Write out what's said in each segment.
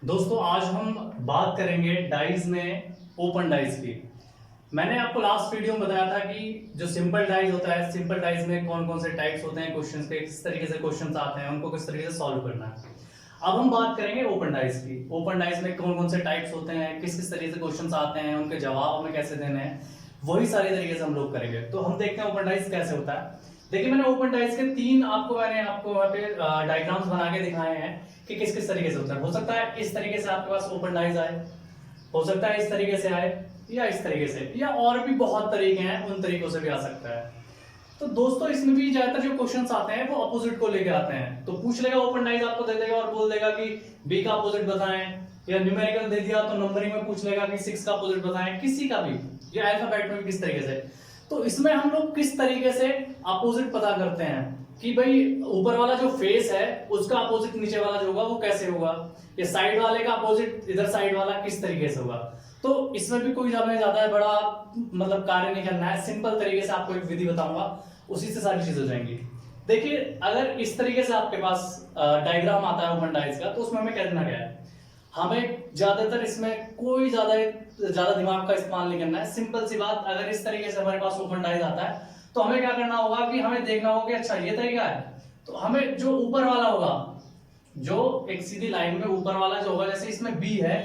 दोस्तों आज हम बात करेंगे डाइज में ओपन डाइज की। मैंने आपको लास्ट वीडियो में बताया था कि जो सिंपल डाइज होता है, सिंपल डाइज में कौन कौन से टाइप्स होते हैं क्वेश्चंस के, किस तरीके से क्वेश्चंस आते हैं, उनको किस तरीके से सॉल्व करना है। अब हम बात करेंगे ओपन डाइज की। ओपन डाइज में कौन कौन से टाइप्स होते हैं, किस किस तरीके से क्वेश्चंस आते हैं, उनके जवाब हमें कैसे देने हैं, वही सारे तरीके से हम लोग करेंगे। तो हम देखते हैं ओपन डाइज कैसे होता है। देखिए मैंने ओपन डाइज के मैंने आपको वहाँ पे डायग्राम्स बना के दिखाए हैं कि किस किस तरीके से होता है। हो सकता है इस तरीके से आपके पास ओपन डाइज आए, हो सकता है इस तरीके से आए, या इस तरीके से, या और भी बहुत तरीके हैं, उन तरीकों से भी आ सकता है। तो दोस्तों इसमें भी ज्यादातर जो क्वेश्चंस आते हैं वो अपोजिट को लेके आते हैं। तो पूछ लेगा ओपन डाइज आपको दे देगा और बोल देगा कि बी का अपोजिट बताएं, या न्यूमेरिकल दे दिया तो नंबरिंग में पूछ लेगा कि 6 का अपोजिट बताएं, किसी का भी, या अल्फाबेट में किस तरीके से। तो इसमें हम लोग किस तरीके से अपोजिट पता करते हैं कि भाई ऊपर वाला जो फेस है उसका अपोजिट नीचे वाला जो होगा वो कैसे होगा, या साइड वाले का अपोजिट इधर साइड वाला किस तरीके से होगा। तो इसमें भी कोई हमें ज्यादा बड़ा मतलब कार्य नहीं करना है, सिंपल तरीके से आपको एक विधि बताऊंगा, उसी से सारी चीजें हो जाएंगी। देखिए अगर इस तरीके से आपके पास डायग्राम आता है ओपन डाइज का, तो उसमें हमें कहना क्या है, हमें ज्यादातर इसमें कोई ज्यादा दिमाग का इस्तेमाल नहीं करना है। सिंपल सी बात, अगर इस तरीके से हमारे पास ओपन डाइज आता है तो हमें क्या करना होगा कि हमें देखना होगा कि अच्छा ये तरीका है, तो हमें जो ऊपर वाला होगा, जो एक सीधी लाइन में ऊपर वाला जो होगा, जैसे इसमें बी है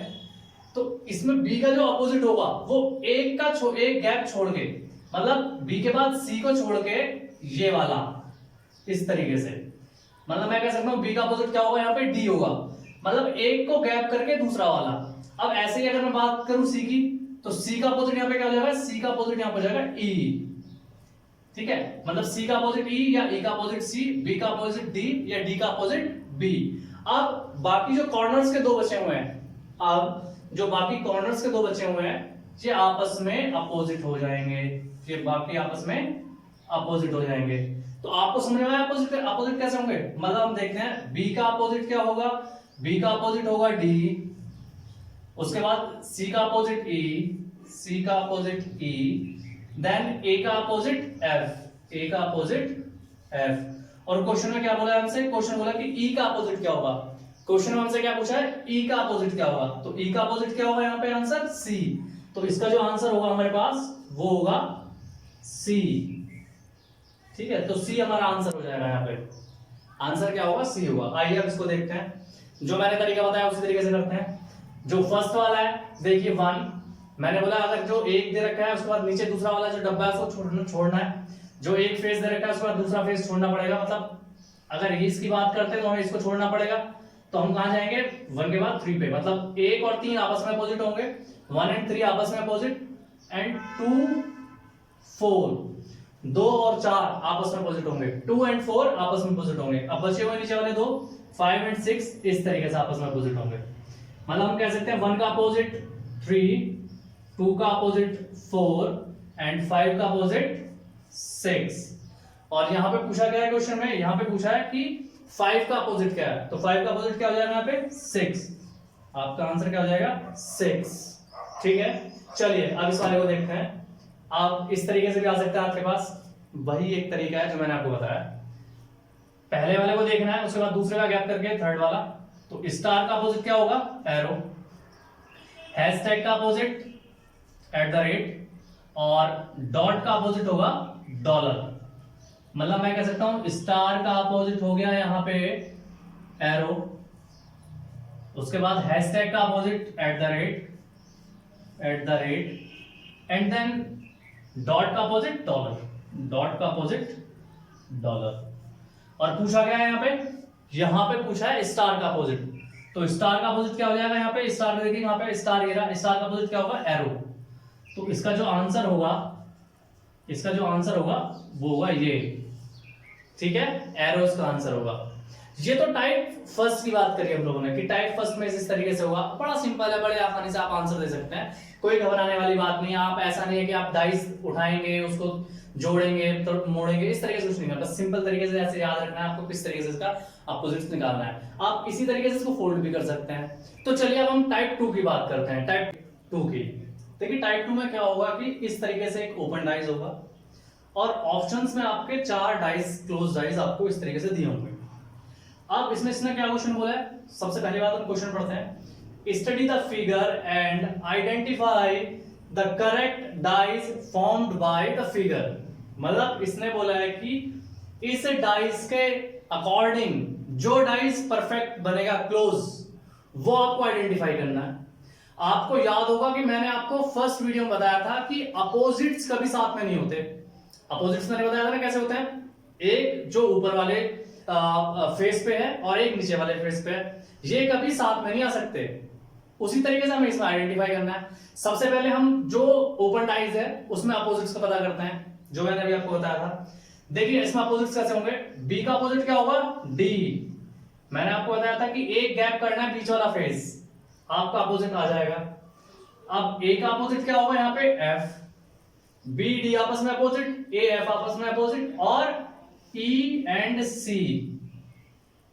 तो इसमें बी का जो अपोजिट होगा वो एक गैप छोड़ के, मतलब बी के बाद सी को छोड़ के ये वाला, इस तरीके से, मतलब मैं कह सकता हूं बी का अपोजिट क्या होगा, यहाँ पे डी होगा, मतलब एक को गैप करके दूसरा वाला। अब ऐसे ही अगर मैं बात करूं सी की, तो सी का अपोजिट यहाँ पे क्या हो जाएगा, सी का अपोजिट यहाँ पे हो जाएगा ई। ठीक है, मतलब सी का अपोजिट ई, या ई का अपोजिट सी, बी का अपोजिट डी, या डी का अपोजिट बी। अब बाकी जो कॉर्नर्स के दो बचे हुए हैं, अब जो बाकी कॉर्नर्स के दो बचे हुए हैं ये आपस में अपोजिट हो जाएंगे, ये बाकी आपस में अपोजिट हो जाएंगे। तो आपको समझ में आया अपोजिट अपोजिट कैसे होंगे। मतलब हम देखते हैं बी का अपोजिट क्या होगा, बी का अपोजिट होगा डी, उसके बाद सी का अपोजिट ई, सी का अपोजिट ई, देन ए का अपोजिट एफ, ए का अपोजिट एफ। और क्वेश्चन में क्या बोला है हमसे, क्वेश्चन बोला कि ई का अपोजिट क्या होगा। क्वेश्चन में हमसे क्या पूछा है, ई का अपोजिट क्या होगा, तो ई का अपोजिट क्या होगा यहाँ पे आंसर सी। तो इसका जो आंसर होगा हमारे पास वो होगा सी। ठीक है, तो सी हमारा आंसर हो जाएगा, यहाँ पे आंसर क्या होगा, सी होगा। आइए अब इसको देखते हैं, जो मैंने तरीका बताया उसी तरीके से करते हैं। जो फर्स्ट वाला है देखिए 1, मैंने बोला अगर जो एक दे रखा है उसके बाद नीचे दूसरा वाला जो डब्बा है उसको छोड़ना है, जो एक फेस दे रखा है उसके बाद दूसरा फेस छोड़ना पड़ेगा। मतलब अगर इसकी बात करते हैं तो हमें इसको छोड़ना पड़ेगा, तो हम कहां जाएंगे, 1 के बाद 3 पे, मतलब 1 और 3 आपस में अपोजिट होंगे, 1 एंड 3 आपस में अपोजिट, एंड 2 4, 2 और 4 आपस में अपोजिट होंगे, 2 एंड 4 आपस में अपोजिट होंगे। अब बचे हुए नीचे वाले दो 5 एंड 6 इस तरीके से आपस में अपोजिट होंगे। मतलब हम कह सकते हैं 1 का अपोजिट 3, 2 का अपोजिट 4 एंड 5 का अपोजिट 6। और यहां पे पूछा गया है क्वेश्चन में, यहां पे पूछा है कि 5 का अपोजिट क्या है, तो 5 का अपोजिट क्या हो जाएगा यहाँ पे 6। आपका आंसर क्या हो जाएगा 6। ठीक है, चलिए अब इस वाले को देखते हैं। आप इस तरीके से भी आ सकता है, आपके पास वही एक तरीका है जो मैंने आपको बताया। पहले वाले को देखना है, उसके बाद दूसरे का गैप करके थर्ड वाला। तो स्टार का अपोजिट क्या होगा, एरो। हैशटैग का अपोजिट @ और डॉट का अपोजिट होगा डॉलर। मतलब मैं कह सकता हूं स्टार का अपोजिट हो गया यहाँ पे एरो, उसके बाद हैशटैग का अपोजिट @ एंड देन डॉट का अपोजिट डॉलर, डॉट का अपोजिट डॉलर। और पूछा गया है यहाँ पे पूछा है स्टार का अपोजिट, तो स्टार का अपोजिट क्या हो जाएगा, यहाँ पे स्टार देखिए, यहाँ पे स्टार ये रहा, स्टार का अपोजिट क्या होगा एरो। तो इसका जो आंसर होगा, इसका जो आंसर होगा वो होगा ये। ठीक है, एरो इसका आंसर होगा। ये तो टाइप फर्स्ट की बात करी हम लोगों ने कि टाइप फर्स्ट में इस तरीके से होगा, बड़ा सिंपल है, बड़े आसानी से आप आंसर दे सकते हैं, कोई घबराने वाली बात नहीं है। आप ऐसा नहीं है कि आप डाइस उठाएंगे, उसको जोड़ेंगे तो मोड़ेंगे, इस तरीके से कुछ नहीं करना, बस सिंपल तरीके से ऐसे याद रखना है आपको किस तरीके से इसका अपोजिट्स निकालना है। आप इसी तरीके से इसको फोल्ड भी कर सकते हैं। तो चलिए अब हम टाइप 2 की बात करते हैं, टाइप 2 की। देखिए टाइप 2 में क्या होगा कि इस तरीके से एक ओपन डाइस होगा और ऑप्शंस में आपके 4 डाइस, क्लोज डाइस आपको इस तरीके से दिए होंगे। अब इसमें इसने क्या क्वेश्चन बोला है, सबसे पहली बात हम क्वेश्चन पढ़ते हैं study the figure and identify the correct dice formed by the figure. मतलब इसने बोला है कि इस डाइज के अकॉर्डिंग जो डाइज परफेक्ट बनेगा क्लोज, वो आपको आइडेंटिफाई करना है। आपको याद होगा कि मैंने आपको फर्स्ट वीडियो में बताया था कि अपोजिट्स कभी साथ में नहीं होते। अपोजिट्स मैंने बताया था ना कैसे होते हैं, एक जो ऊपर वाले फेस पे है और एक नीचे वाले फेस पे है, ये कभी साथ में नहीं आ सकते। उसी तरीके से हमें इसमें आइडेंटिफाई करना है। सबसे पहले हम जो ओपन डाइज है उसमें अपोजिट्स का पता करते हैं, जो मैंने अभी आपको बताया था। देखिए इसमें अपोजिट्स कैसे होंगे, बी का अपोजिट क्या होगा, डी। मैंने आपको बताया था कि एक गैप करना है बीच वाला फेस, आपका अपोजिट आ जाएगा। अब ए का अपोजिट क्या होगा यहाँ पे, एफ। बी डी आपस में अपोजिट, ए एफ आपस में अपोजिट, और ई एंड सी,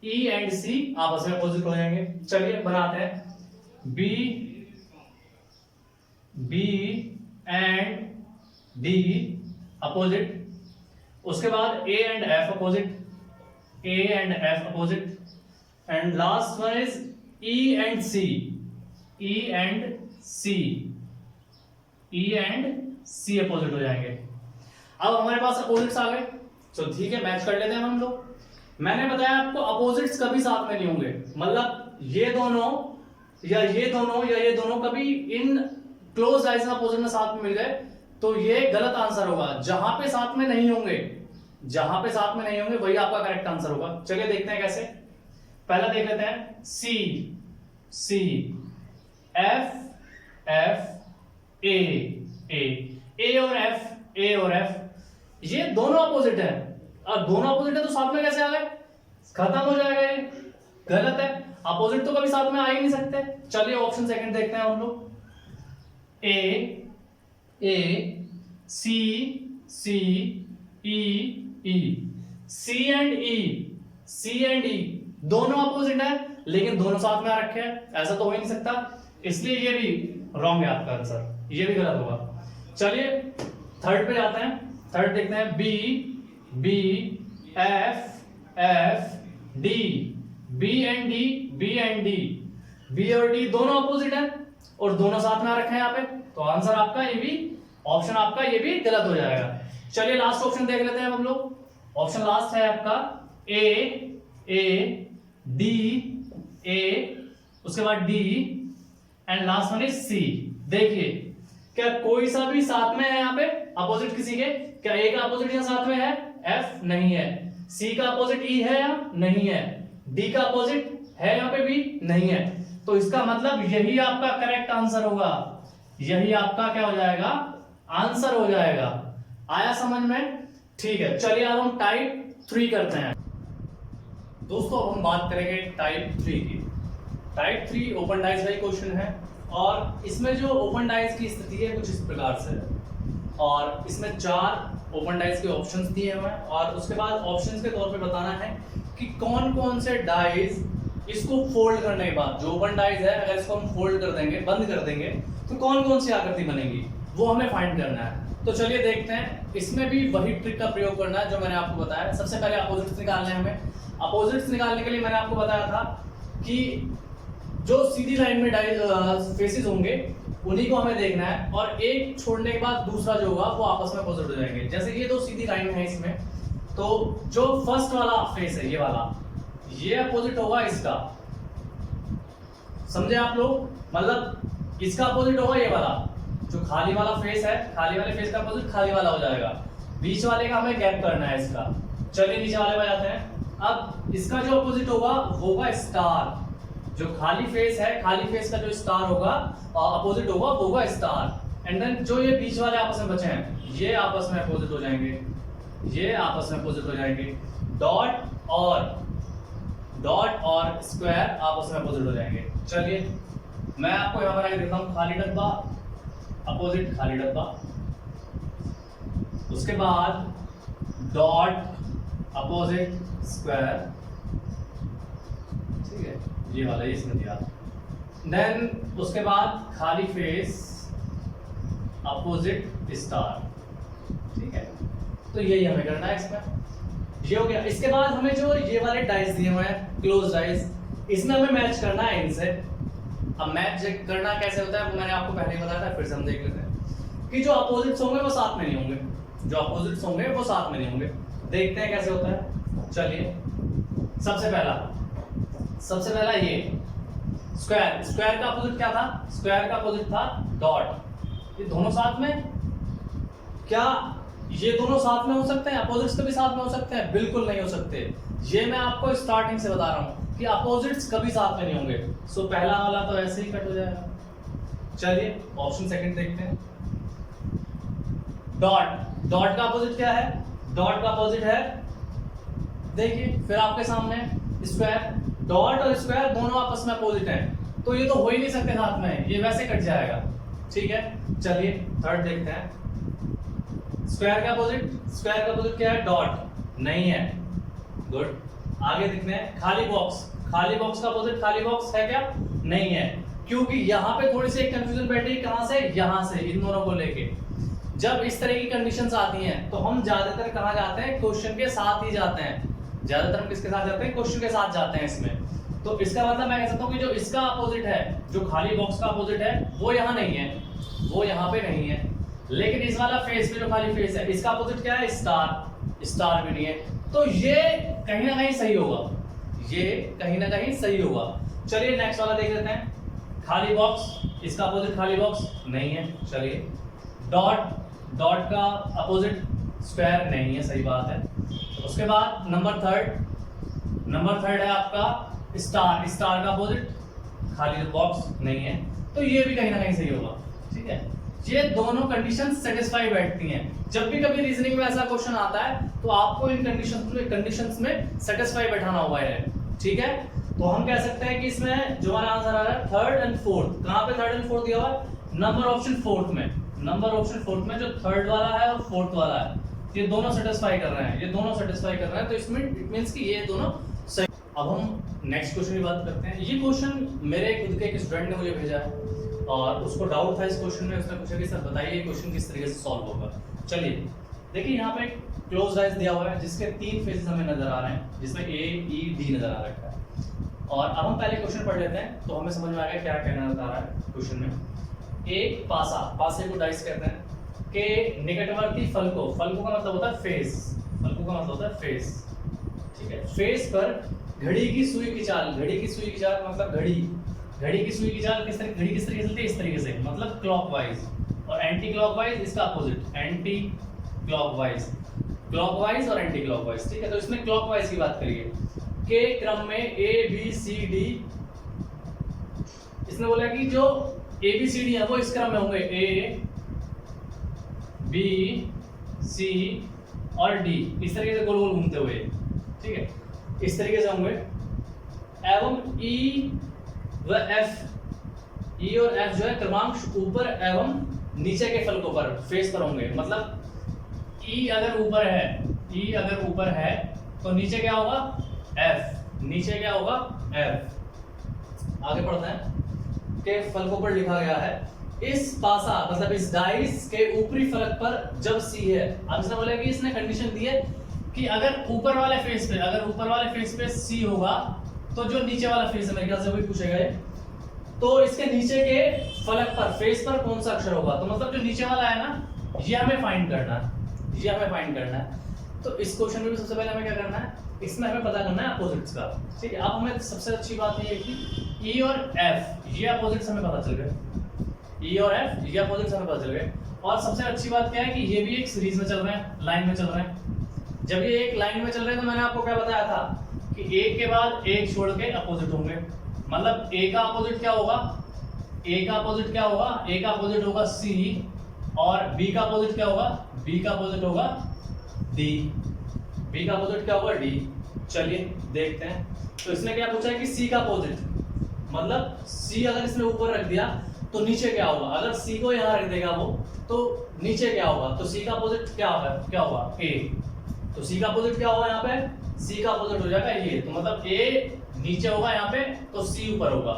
ई एंड सी आपस में अपोजिट हो जाएंगे। चलिए बनाते हैं, बी एंड डी अपोजिट, उसके बाद A and F opposite, A and F opposite, and last one is E and C, E and C, E and C opposite हो जाएंगे। अब हमारे पास अपोजिट्स आ गए, तो ठीक है मैच कर लेते हैं हम लोग। मैंने बताया आपको अपोजिट्स कभी साथ में नहीं होंगे, मतलब ये दोनों या ये दोनों या ये दोनों कभी इन क्लोज डाइज में अपोजिट में साथ में मिल गए तो ये गलत आंसर होगा। जहां पे साथ में नहीं होंगे, जहां पे साथ में नहीं होंगे वही आपका करेक्ट आंसर होगा। चलिए देखते हैं कैसे। पहला देख लेते हैं, सी सी, एफ एफ, ए और एफ, ए और एफ, ये दोनों अपोजिट है। अब दोनों अपोजिट है तो साथ में कैसे आ गए, खत्म हो जाएगा, ये गलत है। अपोजिट तो कभी साथ में आ ही नहीं सकते। चलिए ऑप्शन सेकंड देखते हैं हम लोग, ए सी सी, ई, सी एंड ई, सी एंड ई दोनों अपोजिट है लेकिन दोनों साथ में आ रखे हैं, ऐसा तो हो ही नहीं सकता, इसलिए ये भी रॉन्ग है आपका आंसर, ये भी गलत होगा। चलिए थर्ड पे जाते हैं, थर्ड देखते हैं, B F D, B and D, B और डी दोनों अपोजिट है और दोनों साथ में आ रखे हैं यहाँ पे, तो आंसर आपका ये भी, ऑप्शन आपका ये भी गलत हो जाएगा। चलिए लास्ट ऑप्शन देख लेते हैं हम लोग। ऑप्शन लास्ट है आपका ए डी, उसके बाद D and last one is C. देखिए क्या कोई सा भी साथ में है यहाँ पे अपोजिट किसी के, क्या ए का अपोजिट यहाँ साथ में है, एफ नहीं है, सी का अपोजिट ई है या नहीं है, डी का अपोजिट है यहाँ पे भी नहीं है, तो इसका मतलब यही आपका करेक्ट आंसर होगा, यही आपका क्या हो जाएगा, आंसर हो जाएगा। आया समझ में? ठीक है, चलिए अब हम टाइप 3 करते हैं। दोस्तों अब हम बात करेंगे टाइप 3 की। टाइप 3 ओपन डाइस का क्वेश्चन है और इसमें जो ओपन डाइस की स्थिति है कुछ इस प्रकार से है और इसमें 4 ओपन डाइस के ऑप्शंस दिए हुए हैं और उसके बाद ऑप्शंस के तौर पे बताना है कि कौन कौन से डाइस इसको फोल्ड करने के बाद, जो ओपन डाइस है अगर इसको हम फोल्ड कर देंगे, बंद कर देंगे, तो कौन कौन सी आकृति बनेगी वो हमें फाइंड करना है। तो चलिए देखते हैं, इसमें भी वही ट्रिक का प्रयोग करना है जो मैंने आपको बताया। सबसे पहले अपोजिट्स निकालने हैं हमें। अपोजिट्स निकालने के लिए मैंने आपको बताया था कि जो सीधी लाइन में फेसेस होंगे उन्हीं को हमें देखना है और एक छोड़ने के बाद दूसरा जो होगा वो आपस में अपोजिट हो जाएंगे। जैसे ये 2 सीधी लाइन है इसमें, तो जो फर्स्ट वाला फेस है ये वाला, ये अपोजिट होगा इसका, समझे आप लोग? मतलब इसका अपोजिट होगा ये वाला, जो खाली वाला फेस है, खाली वाले फेस का अपोजिट खाली वाला हो जाएगा। बीच वाले का हमें गैप करना है इसका। चलिए नीचे वाले पे जाते हैं। अब इसका जो अपोजिट होगा वो होगा स्टार। जो खाली फेस है, खाली फेस का जो स्टार होगा अपोजिट होगा वो होगा स्टार। एंड देन जो ये बीच वाले आपस में बचे हैं ये आपस में अपोजिट हो जाएंगे, ये आपस में अपोजिट हो जाएंगे। डॉट और स्क्वायर आपस में अपोजिट हो जाएंगे। चलिए मैं आपको यहाँ पर देता हूँ, खाली डब्बा अपोजिट खाली डब्बा, उसके बाद डॉट अपोजिट स्क्वायर, ठीक है, ये वाला इसमें दिया। देन उसके बाद खाली फेस अपोजिट स्टार, ठीक है, तो यही हमें करना है इसमें। ये हो गया। इसके बाद हमें जो ये वाले डाइस दिए हुए हैं क्लोज डाइस, इसमें हमें मैच करना है इनसे। अब मैच करना कैसे होता है वो मैंने आपको पहले ही बताया था, फिर से हम देख लेते हैं कि जो अपोजिट्स होंगे वो साथ में नहीं होंगे, जो अपोजिट्स होंगे वो साथ में नहीं होंगे। देखते हैं कैसे होता है। चलिए सबसे पहला ये स्क्वायर, स्क्वायर का अपोजिट क्या था? स्क्वायर का अपोजिट था डॉट। ये दोनों साथ में, क्या ये दोनों साथ में हो सकते हैं? अपोजिट्स कभी साथ में हो सकते हैं? बिल्कुल नहीं हो सकते। ये मैं आपको स्टार्टिंग से बता रहा हूं कि अपोजिट्स कभी साथ में नहीं होंगे। सो पहला वाला तो ऐसे ही कट हो जाएगा। चलिए ऑप्शन सेकंड देखते हैं। डॉट, डॉट का अपोजिट क्या है? डॉट का अपोजिट है, देखिए फिर आपके सामने स्क्वायर। डॉट और स्क्वायर दोनों आपस में अपोजिट हैं, तो ये तो हो ही नहीं सकते साथ में, ये वैसे कट जाएगा। ठीक है, चलिए थर्ड देखते हैं। स्क्वायर का अपोजिट, स्क्वायर का अपोजिट क्या है? डॉट, नहीं है। गुड, आगे देखते हैं। खाली बॉक्स, खाली बॉक्स का अपोजिट खाली बॉक्स है क्या? नहीं है, क्योंकि यहाँ पे थोड़ी सी एक कंफ्यूजन बैठी है। कहां से? यहाँ से, इन दोनों को लेके। जब इस तरह की कंडीशंस आती हैं तो हम ज्यादातर कहाँ जाते हैं? क्वेश्चन के साथ ही जाते हैं। ज्यादातर हम किसके साथ जाते हैं? क्वेश्चन के साथ जाते हैं इसमें। तो इसका मतलब मैं कह सकता हूँ कि जो इसका अपोजिट है, जो खाली बॉक्स का अपोजिट है, वो यहाँ नहीं है, वो यहाँ पे नहीं है। लेकिन इस वाला फेस पे जो खाली फेस है, इसका अपोजिट क्या है? स्टार, स्टार भी नहीं है। तो ये कहीं ना कहीं सही होगा, ये कहीं ना कहीं सही होगा। चलिए नेक्स्ट वाला देख लेते हैं। खाली बॉक्स, इसका अपोजिट खाली बॉक्स नहीं है। चलिए डॉट, डॉट का अपोजिट स्क्वायर नहीं है, सही बात है। उसके बाद नंबर थर्ड है आपका स्टार, स्टार का अपोजिट खाली बॉक्स नहीं है, तो ये भी कहीं ना कहीं सही होगा। ठीक है, ये दोनों कंडीशन सेटिस्फाई बैठती हैं। जब भी कभी रीजनिंग में ऐसा क्वेश्चन आता है तो आपको इन कंडीशंस में सेटिस्फाई बैठाना होगा है। ठीक है, तो हम कह सकते हैं कि इसमें जो हमारा आंसर आ रहा है थर्ड एंड फोर्थ। कहां पे थर्ड एंड फोर्थ दिया हुआ है? नंबर ऑप्शन फोर्थ में, नंबर ऑप्शन फोर्थ में जो थर्ड वाला है और फोर्थ वाला है, ये दोनों सेटिस्फाई कर रहे हैं, ये दोनों सेटिस्फाई कर रहे हैं। तो इसमें इट मींस कि ये दोनों सही। अब हम नेक्स्ट क्वेश्चन की बात करते हैं। ये क्वेश्चन मेरे खुद के एक स्टूडेंट ने मुझे भेजा है और उसको डाउट था इस क्वेश्चन में। उसने पूछा कि सर बताइए ये क्वेश्चन किस तरीके से सॉल्व होगा। चलिए देखिए, यहाँ पे क्लोज डाइस दिया हुआ है जिसके 3 फेसेस हमें नजर आ रहे हैं, जिसमें ए ई डी नजर आ रखा है। और अब हम पहले क्वेश्चन पढ़ लेते हैं तो हमें समझ में आएगा क्या कहना चाह रहा है क्वेश्चन में। एक पासा, पासे को डाइस कहते हैं, के निकटवर्ती फलकों, फलकों का मतलब होता है फेस, फलकों का मतलब होता है फेस। ठीक है, फेस पर घड़ी की सुई की चाल, घड़ी की सुई की चाल मतलब घड़ी, घड़ी की सुई की चाल किस तरह, घड़ी किस तरीके से चलती है? इस तरीके से, मतलब क्लॉकवाइज। और एंटी क्लॉकवाइज इसका अपोजिट, एंटी क्लॉकवाइज, क्लॉकवाइज और एंटी क्लॉकवाइज। ठीक है, तो इसमें क्लॉकवाइज की बात करिए। के क्रम में ए बी सी डी, इसने बोला कि जो ए बी सी डी है वो इस क्रम में होंगे, ए बी सी और डी, इस तरीके से गोल गोल घूमते हुए। ठीक है, इस तरीके से होंगे। एवं ई व एफ, ई और एफ जो है क्रमांक ऊपर एवं नीचे के फलकों पर, फेस पर होंगे। मतलब ई अगर ऊपर है, ई अगर ऊपर है तो नीचे क्या होगा? एफ, नीचे क्या होगा? एफ। आगे पढ़ते हैं के फलकों पर लिखा गया है इस पासा मतलब इस डाइस के ऊपरी फलक पर जब सी है। अब इसने बोला कि इसने कंडीशन दी है कि अगर ऊपर वाले फेस पे, अगर ऊपर वाले फेस पे सी होगा तो जो नीचे वाला फेस है, मेरे ख्याल से वही पूछेगा ये, तो इसके नीचे के फलक पर, फेस पर कौन सा अक्षर होगा? तो मतलब जो नीचे वाला है ना, ये हमें फाइंड करना है, ये हमें फाइंड करना है। तो इस क्वेश्चन में भी सबसे पहले हमें क्या करना है? इसमें हमें पता करना है अपोजिट्स का। ठीक है, अब हमें सबसे अच्छी बात ये है कि ई और एफ ये अपोजिट्स हमें पता चल गए, ई और एफ ये अपोजिट्स हमें पता चल गए। और सबसे अच्छी बात क्या है कि ये भी एक सीरीज में चल रहे हैं, लाइन में चल रहे हैं। जब ये एक लाइन में चल रहे हैं तो मैंने आपको क्या बताया था कि एक के बाद एक छोड़ के अपोजिट होंगे। मतलब ए का अपोजिट क्या होगा? ए का अपोजिट क्या होगा? ए का अपोजिट होगा सी, और बी का अपोजिट क्या होगा? बी का अपोजिट होगा डी, बी का अपोजिट क्या होगा? डी। चलिए देखते हैं। तो इसने क्या पूछा है कि सी का अपोजिट, मतलब सी अगर इसने ऊपर रख दिया तो नीचे क्या होगा? अगर सी को यहाँ रख देगा वो तो नीचे क्या होगा? तो सी का अपोजिट क्या होगा? क्या होगा? ए। तो सी का अपोजिट क्या होगा? यहाँ पे सी का अपोजिट हो जाएगा ये। तो मतलब ए नीचे होगा यहाँ पे तो सी ऊपर होगा।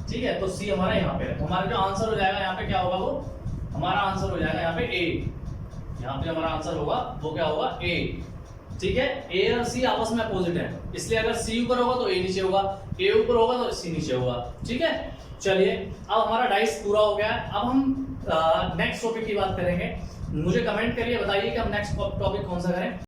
ठीक है, तो सी हमारा यहाँ पे है। तो हमारा जो आंसर हो जाएगा यहाँ पे क्या होगा? वो हमारा आंसर हो जाएगा यहाँ पे ए। यहाँ पे हमारा आंसर होगा वो क्या होगा? ए। ठीक है, ए और सी आपस में अपोजिट है, इसलिए अगर सी ऊपर होगा तो ए नीचे होगा, ए ऊपर होगा तो सी नीचे होगा। ठीक है, चलिए अब हमारा डाइस पूरा हो गया है। अब हम नेक्स्ट टॉपिक की बात करेंगे। मुझे कमेंट करिए, बताइए कि हम नेक्स्ट टॉपिक कौन सा करें।